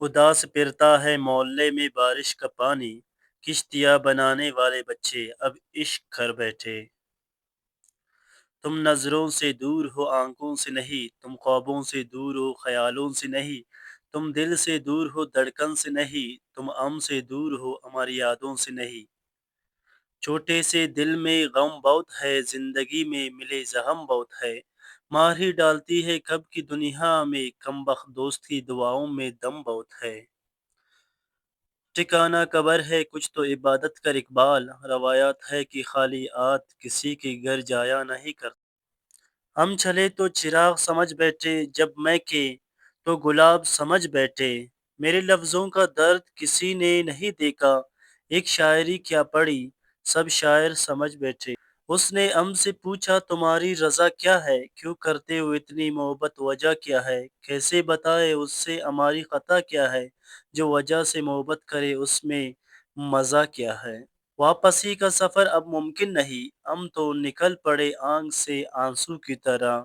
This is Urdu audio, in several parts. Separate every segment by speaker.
Speaker 1: اداس پھرتا ہے محلے میں بارش کا پانی، کشتیاں بنانے والے بچے اب عشق کر بیٹھے۔ تم نظروں سے دور ہو آنکھوں سے نہیں، تم خوابوں سے دور ہو خیالوں سے نہیں، تم دل سے دور ہو دھڑکن سے نہیں، تم سے دور ہو ہماری یادوں سے نہیں۔ چھوٹے سے دل میں غم بہت ہے، زندگی میں ملے زخم بہت ہے، مار ہی ڈالتی ہے کب کی دنیا میں، کم بخت دوست کی دعاؤں میں دم بہت ہے۔ ٹھکانہ قبر ہے کچھ تو عبادت کر اقبال، روایات ہے کہ خالی آت کسی کے گھر جایا نہیں کرتا۔ ہم چلے تو چراغ سمجھ بیٹھے، جب میں کے تو گلاب سمجھ بیٹھے، میرے لفظوں کا درد کسی نے نہیں دیکھا، ایک شاعری کیا پڑھی سب شاعر سمجھ بیٹھے۔ اس نے ہم سے پوچھا تمہاری رضا کیا ہے، کیوں کرتے ہو اتنی محبت وجہ کیا ہے، کیسے بتائے اس سے ہماری خطا کیا ہے، جو وجہ سے محبت کرے اس میں مزہ کیا ہے۔ واپسی کا سفر اب ممکن نہیں، ہم تو نکل پڑے آنکھ سے آنسو کی طرح۔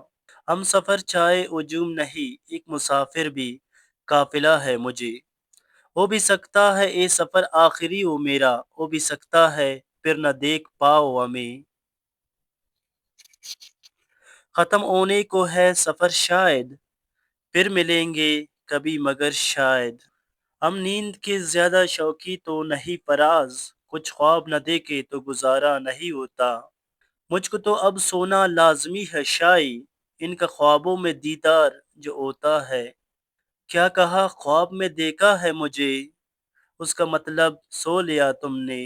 Speaker 1: ہم سفر چاہے ہجوم نہیں، ایک مسافر بھی قافلہ ہے مجھے۔ ہو بھی سکتا ہے اے سفر آخری ہو میرا، ہو بھی سکتا ہے پھر نہ دیکھ پاؤ ہمیں۔ ختم ہونے کو ہے سفر شاید، پھر ملیں گے کبھی مگر شاید۔ ہم نیند کے زیادہ شوقی تو نہیں فراز، کچھ خواب نہ دیکھے تو گزارا نہیں ہوتا۔ مجھ کو تو اب سونا لازمی ہے شائی، ان کا خوابوں میں دیدار جو ہوتا ہے۔ کیا کہا خواب میں دیکھا ہے مجھے، اس کا مطلب سو لیا تم نے۔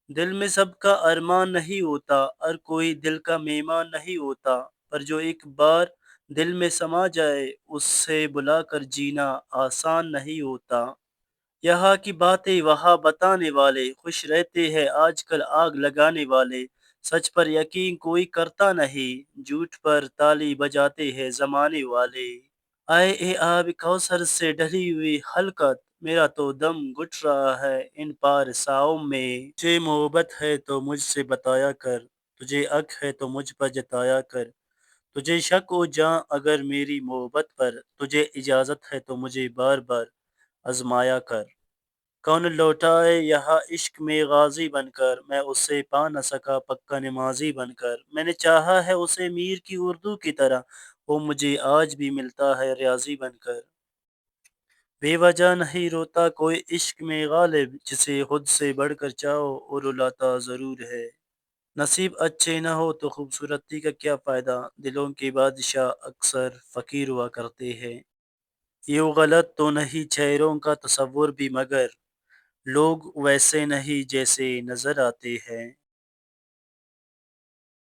Speaker 1: دل میں سب کا ارمان نہیں ہوتا، ہر کوئی دل کا مہمان نہیں ہوتا، پر جو ایک بار دل میں سما جائے اس سے بلا کر جینا آسان نہیں ہوتا۔ یہاں کی باتیں وہاں بتانے والے، خوش رہتے ہیں آج کل آگ لگانے والے، سچ پر یقین کوئی کرتا نہیں، جھوٹ پر تالی بجاتے ہیں زمانے والے۔ آئے اے آب کوثر سے ڈلی ہوئی خلقت، میرا تو دم گھٹ رہا ہے ان پارساؤں میں۔ تجھے محبت ہے تو مجھ سے بتایا کر، تجھے حق ہے تو مجھ پر جتایا کر، تجھے شک ہو جاں اگر میری محبت پر، تجھے اجازت ہے تو مجھے بار بار آزمایا کر۔ کون لوٹائے یہاں عشق میں غازی بن کر، میں اسے پا نہ سکا پکا نمازی بن کر، میں نے چاہا ہے اسے میر کی اردو کی طرح، وہ مجھے آج بھی ملتا ہے ریاضی بن کر۔ بے وجہ نہیں روتا کوئی عشق میں غالب، جسے خود سے بڑھ کر چاہو اور رلاتا ضرور ہے۔ نصیب اچھے نہ ہو تو خوبصورتی کا کیا فائدہ، دلوں کے بادشاہ اکثر فقیر ہوا کرتے ہیں۔ یوں غلط تو نہیں چہروں کا تصور بھی، مگر لوگ ویسے نہیں جیسے نظر آتے ہیں۔